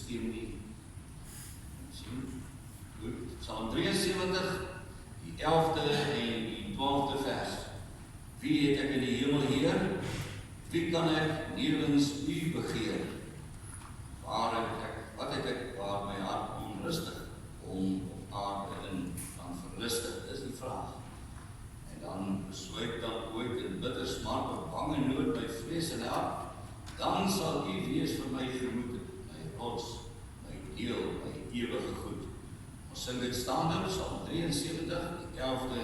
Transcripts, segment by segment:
stem nie. Sien? Goed. Psalm 73, die 11de en die 12de vers. Wie het ek in die hemel Heer? Wie kan ek nirgends u begeer? Wat het ek waar my hart onrustig, om op aarde in van verlustig, is die vraag. En dan besluit dan ooit in bitter smart of bange nood my vlees en hart, dan sal u wees vir my gemoed, my rots, my deel, my ewige goed. Ons sing dit staande, Psalm 73, die 11de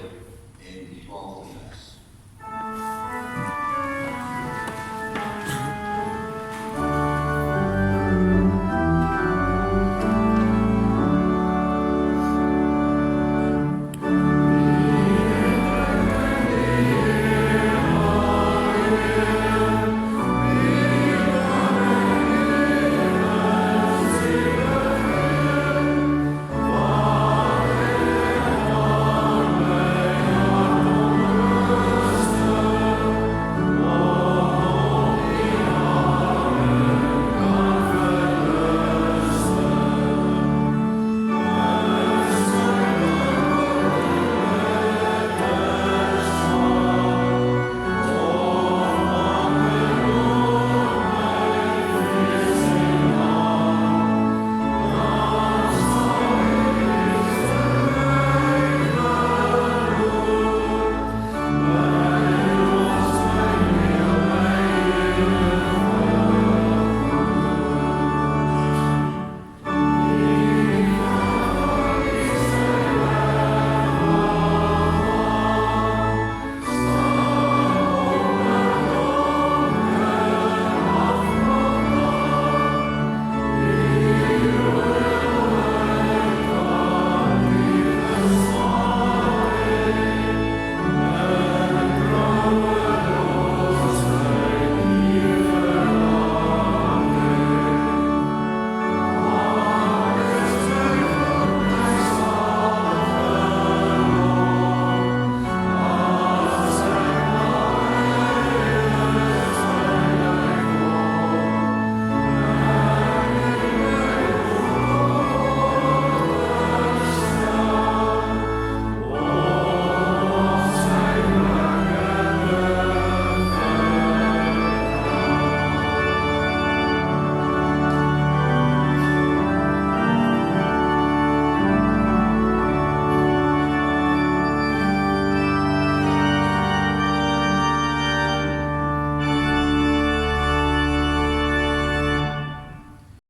en die 12de vers.